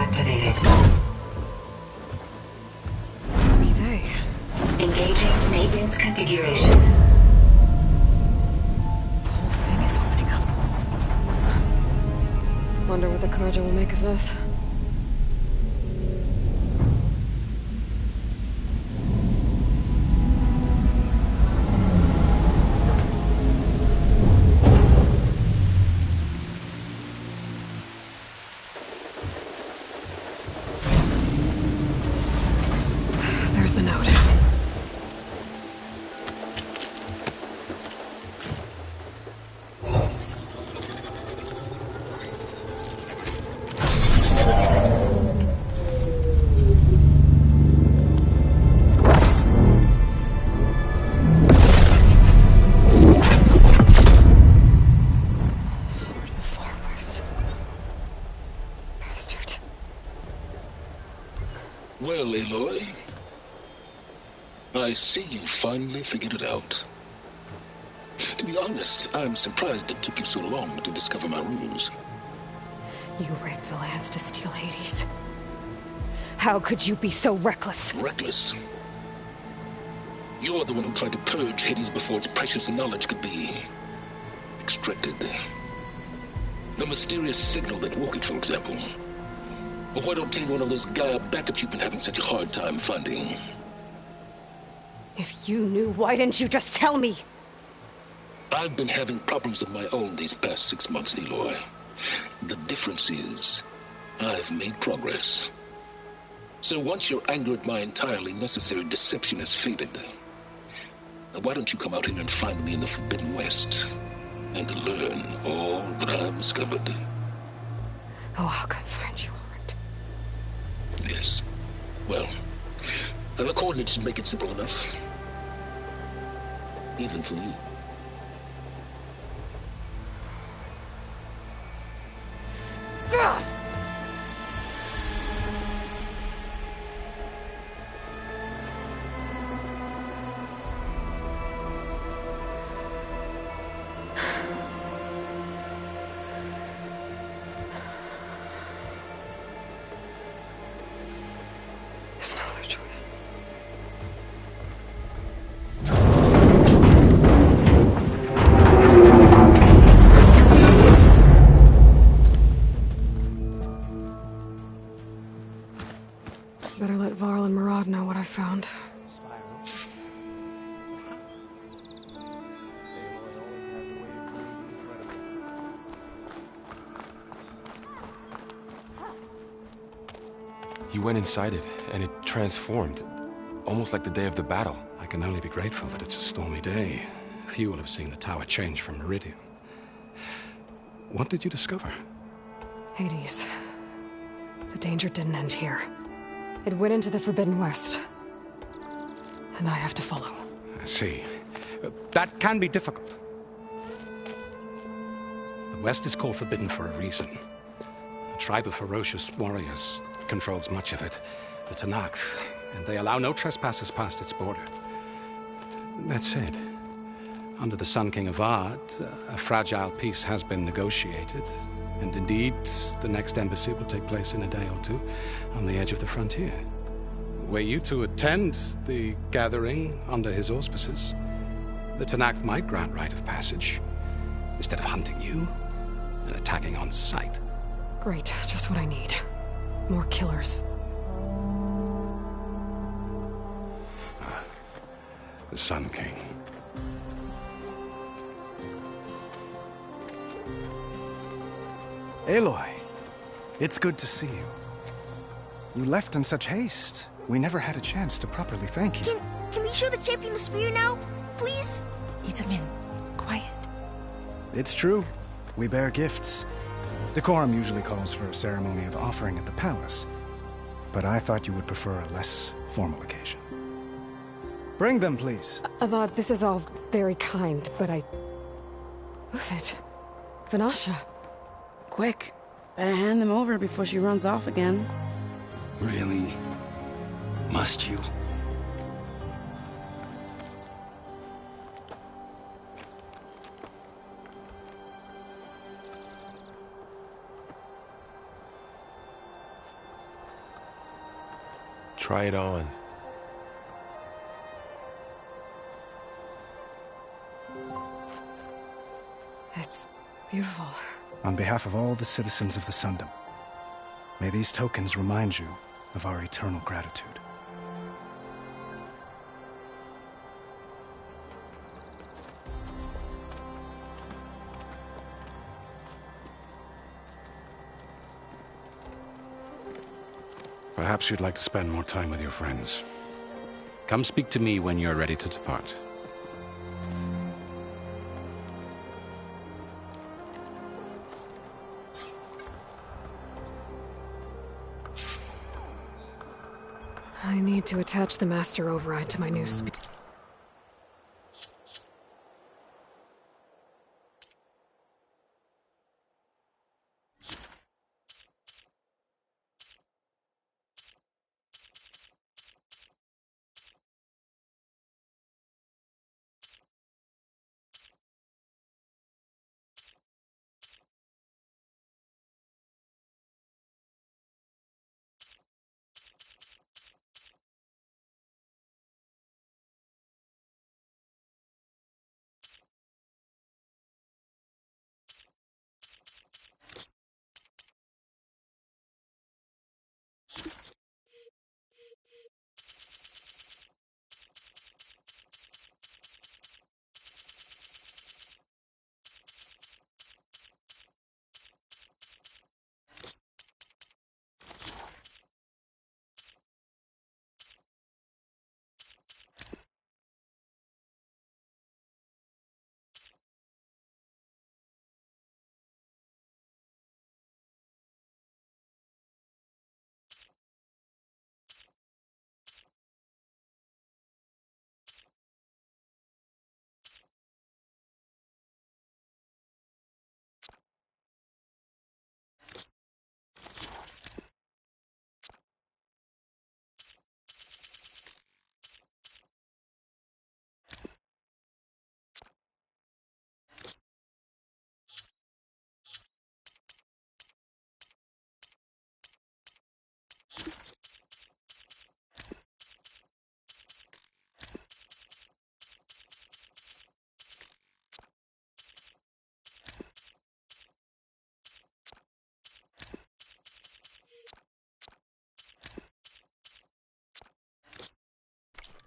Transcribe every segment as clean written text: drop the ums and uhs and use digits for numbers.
activated. Lucky they. Engaging maintenance configuration. The whole thing is opening up. Wonder what the Carja will make of this. There's the note. Sword of the Far West. Bastard. Well, Aloy, I see you finally figured it out. To be honest, I'm surprised it took you so long to discover my rules. You rigged the lands to steal Hades. How could you be so reckless? Reckless? You're the one who tried to purge Hades before its precious knowledge could be extracted. The mysterious signal that woke it, for example. Or why not obtain one of those Gaia backups you've been having such a hard time finding? If you knew, why didn't you just tell me? I've been having problems of my own these past 6 months, Aloy. The difference is, I've made progress. So once your anger at my entirely necessary deception has faded, why don't you come out here and find me in the Forbidden West and learn all that I've discovered? Oh, I'll come find you, all right. Yes. Well, and the coordinates should make it simple enough. Even for you. God! There's no other choice. Better let Varl and Murad know what I found. You went inside it, and it transformed. Almost like the day of the battle. I can only be grateful that it's a stormy day. Few will have seen the tower change from Meridian. What did you discover? Hades. The danger didn't end here. It went into the Forbidden West. And I have to follow. I see. That can be difficult. The West is called Forbidden for a reason. A tribe of ferocious warriors controls much of it, the Tenakth, and they allow no trespassers past its border. That said, under the Sun King of Ard, a fragile peace has been negotiated, and indeed, the next embassy will take place in a day or two on the edge of the frontier. Were you to attend the gathering under his auspices, the Tenakth might grant right of passage, instead of hunting you and attacking on sight. Great, just what I need. More killers. The Sun King. Aloy, it's good to see you. You left in such haste. We never had a chance to properly thank you. Can we show the champion the spear now? Please? Itamin, quiet. It's true. We bear gifts. Decorum usually calls for a ceremony of offering at the palace. But I thought you would prefer a less formal occasion. Bring them, please. Avad, this is all very kind, but Who's it? Vanasha. Quick, better hand them over before she runs off again. Really? Must you? Try it on. It's beautiful. On behalf of all the citizens of the Sundom, may these tokens remind you of our eternal gratitude. Perhaps you'd like to spend more time with your friends. Come speak to me when you're ready to depart. I need to attach the master override to my new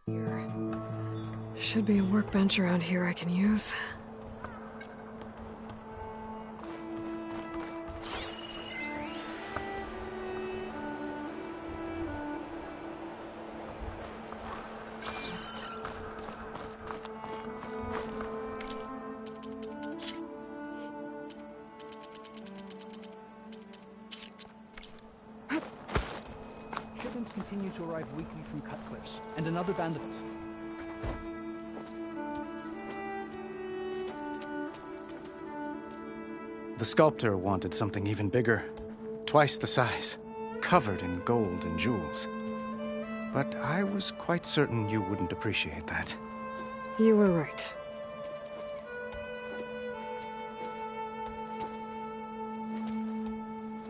Here. Should be a workbench around here I can use. Shipments continue to arrive weekly from Cutcliffs, and another band of... The sculptor wanted something even bigger, twice the size, covered in gold and jewels. But I was quite certain you wouldn't appreciate that. You were right.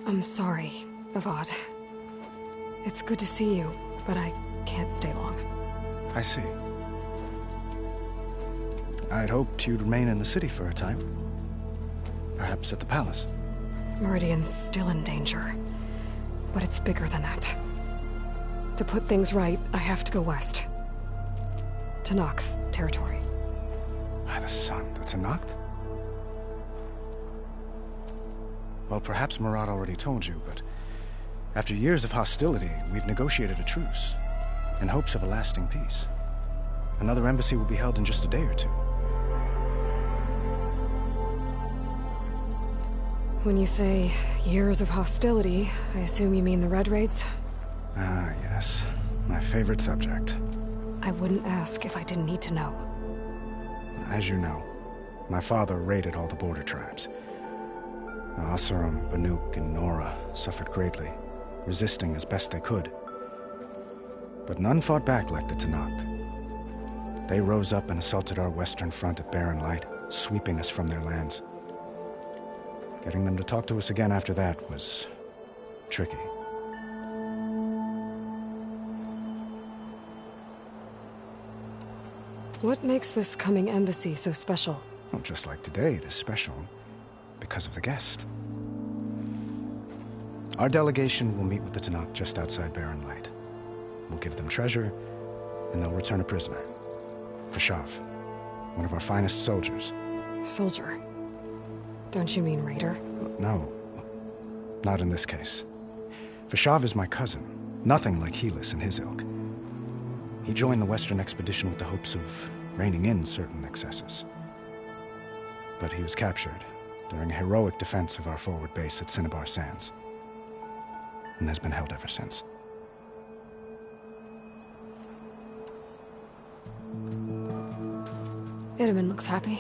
I'm sorry, Avad. It's good to see you, but I can't stay long. I see. I'd hoped you'd remain in the city for a time. Perhaps at the palace. Meridian's still in danger, but it's bigger than that. To put things right, I have to go west. To Nox territory. By the sun, that's a Noct? Well, perhaps Murad already told you, but after years of hostility, we've negotiated a truce, in hopes of a lasting peace. Another embassy will be held in just a day or two. When you say years of hostility, I assume you mean the Red Raids? Ah, yes. My favorite subject. I wouldn't ask if I didn't need to know. As you know, my father raided all the border tribes. Asarum, Banuk, and Nora suffered greatly, resisting as best they could. But none fought back like the Tenakth. They rose up and assaulted our western front at Barren Light, sweeping us from their lands. Getting them to talk to us again after that was tricky. What makes this coming embassy so special? Well, just like today, it is special because of the guest. Our delegation will meet with the Tanakh just outside Barren Light. We'll give them treasure, and they'll return a prisoner. Fashav, one of our finest soldiers. Soldier? Don't you mean raider? No, not in this case. Fashav is my cousin, nothing like Helis and his ilk. He joined the Western expedition with the hopes of reining in certain excesses. But he was captured during a heroic defense of our forward base at Cinnabar Sands, and has been held ever since. Itaman looks happy.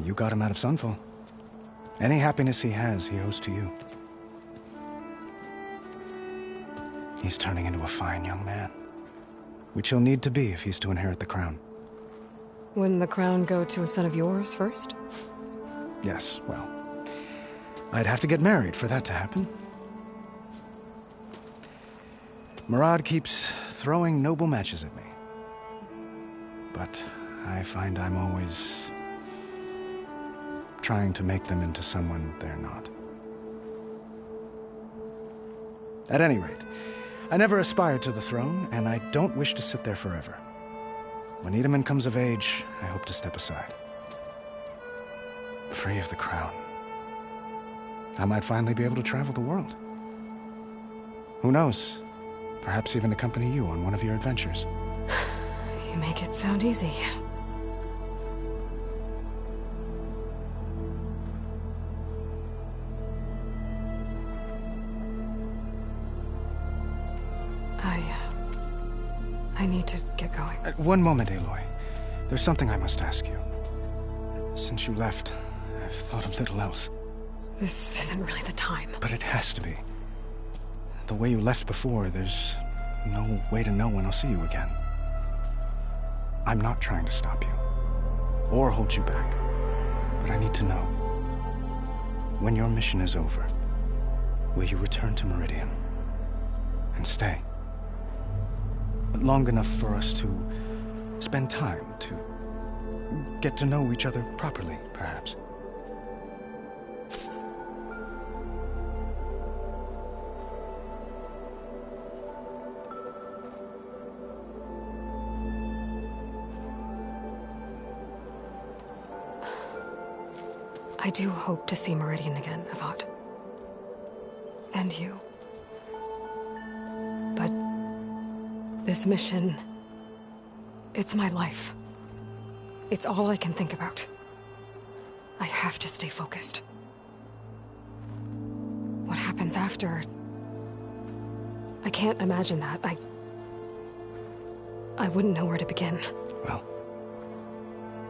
You got him out of Sunfall. Any happiness he has, he owes to you. He's turning into a fine young man, which he'll need to be if he's to inherit the crown. Wouldn't the crown go to a son of yours first? Yes, well, I'd have to get married for that to happen. Murad keeps throwing noble matches at me. But I find I'm always trying to make them into someone they're not. At any rate, I never aspired to the throne, and I don't wish to sit there forever. When Itaman comes of age, I hope to step aside. Free of the crown. I might finally be able to travel the world. Who knows? Perhaps even accompany you on one of your adventures. You make it sound easy. I need to get going. One moment, Aloy. There's something I must ask you. Since you left, I've thought of little else. This isn't really the time. But it has to be. The way you left before, there's no way to know when I'll see you again. I'm not trying to stop you, or hold you back, but I need to know. When your mission is over, will you return to Meridian and stay? Long enough for us to spend time, to get to know each other properly, perhaps. I do hope to see Meridian again, Avat. And you. But this mission, it's my life. It's all I can think about. I have to stay focused. What happens after? I can't imagine that. I wouldn't know where to begin. Well,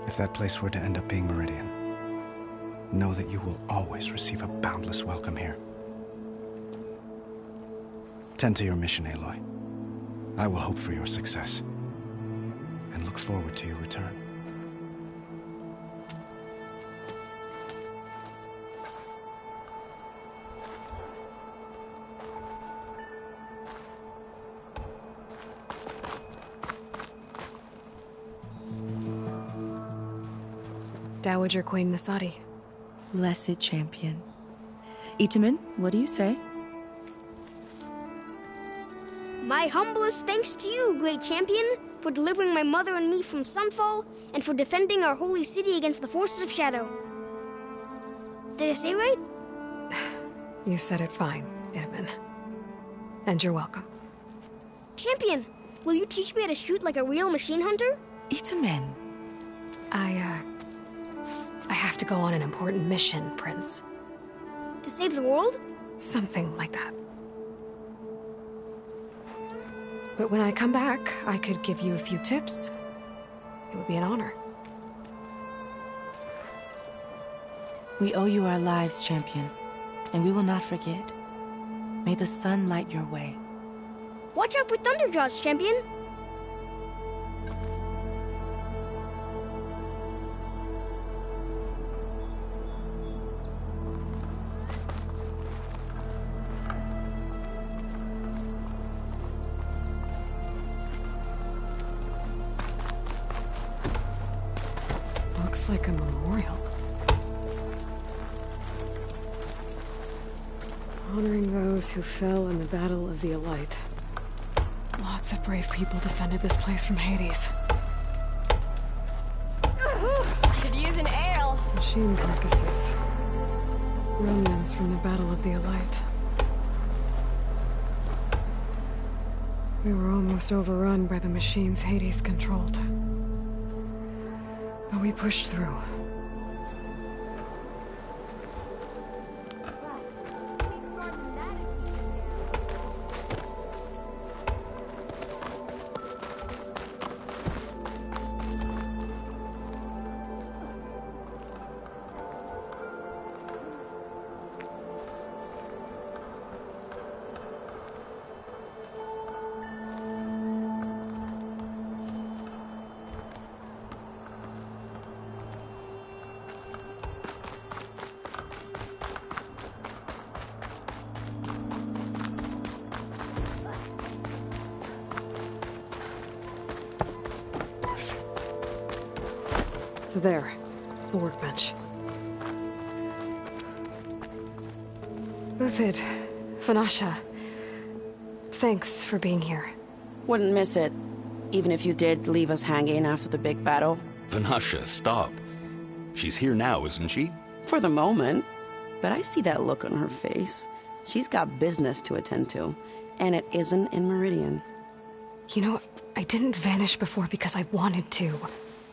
if that place were to end up being Meridian, know that you will always receive a boundless welcome here. Tend to your mission, Aloy. I will hope for your success, and look forward to your return. Dowager Queen Nasadi. Blessed champion. Itaman, what do you say? My humblest thanks to you, great champion, for delivering my mother and me from Sunfall, and for defending our holy city against the forces of Shadow. Did I say right? You said it fine, Itaman. And you're welcome. Champion, will you teach me how to shoot like a real machine hunter? Itaman. I have to go on an important mission, Prince. To save the world? Something like that. But when I come back, I could give you a few tips. It would be an honor. We owe you our lives, champion, and we will not forget. May the sun light your way. Watch out for Thunderjaws, champion! Looks like a memorial. Honoring those who fell in the Battle of the Elite. Lots of brave people defended this place from Hades. Could use an ale. Machine carcasses. Remnants from the Battle of the Elite. We were almost overrun by the machines Hades controlled. But we pushed through. There, the workbench. Uthid, Vanasha, thanks for being here. Wouldn't miss it, even if you did leave us hanging after the big battle. Vanasha, stop. She's here now, isn't she? For the moment. But I see that look on her face. She's got business to attend to, and it isn't in Meridian. You know, I didn't vanish before because I wanted to.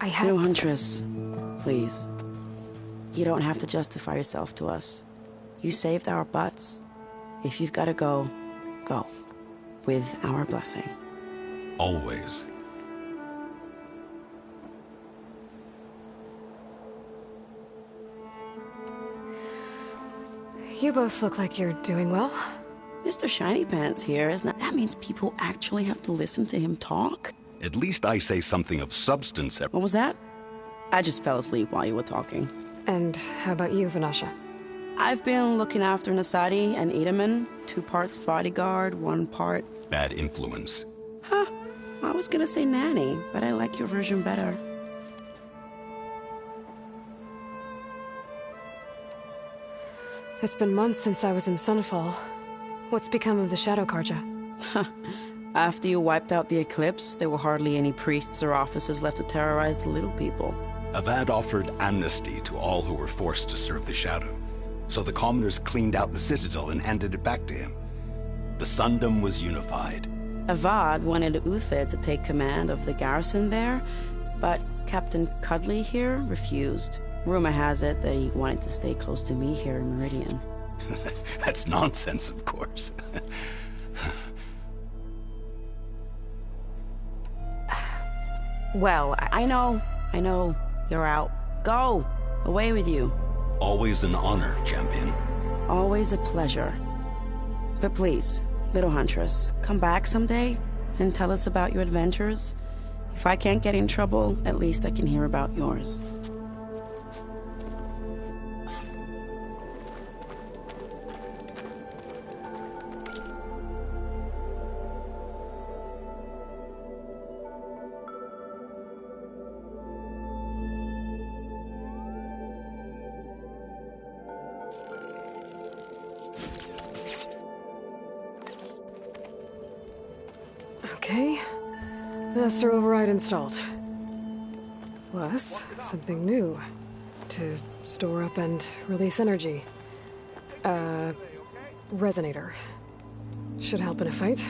I had... No, Huntress. Please. You don't have to justify yourself to us. You saved our butts. If you've got to go, go. With our blessing. Always. You both look like you're doing well. Mr. Shiny Pants here, isn't that? That means people actually have to listen to him talk? At least I say something of substance. What was that? I just fell asleep while you were talking. And how about you, Vanasha? I've been looking after Nasadi and Edaman. 2 parts bodyguard, 1 part... bad influence. Huh. I was gonna say nanny, but I like your version better. It's been months since I was in Sunfall. What's become of the Shadow Karja? After you wiped out the Eclipse, there were hardly any priests or officers left to terrorize the little people. Avad offered amnesty to all who were forced to serve the Shadow. So the commoners cleaned out the Citadel and handed it back to him. The Sundom was unified. Avad wanted Uthid to take command of the garrison there, but Captain Cudley here refused. Rumor has it that he wanted to stay close to me here in Meridian. That's nonsense, of course. Well, I know. You're out. Go! Away with you. Always an honor, champion. Always a pleasure. But please, little Huntress, come back someday and tell us about your adventures. If I can't get in trouble, at least I can hear about yours. Okay. Master override installed. Plus, something new. To store up and release energy. Resonator. Should help in a fight.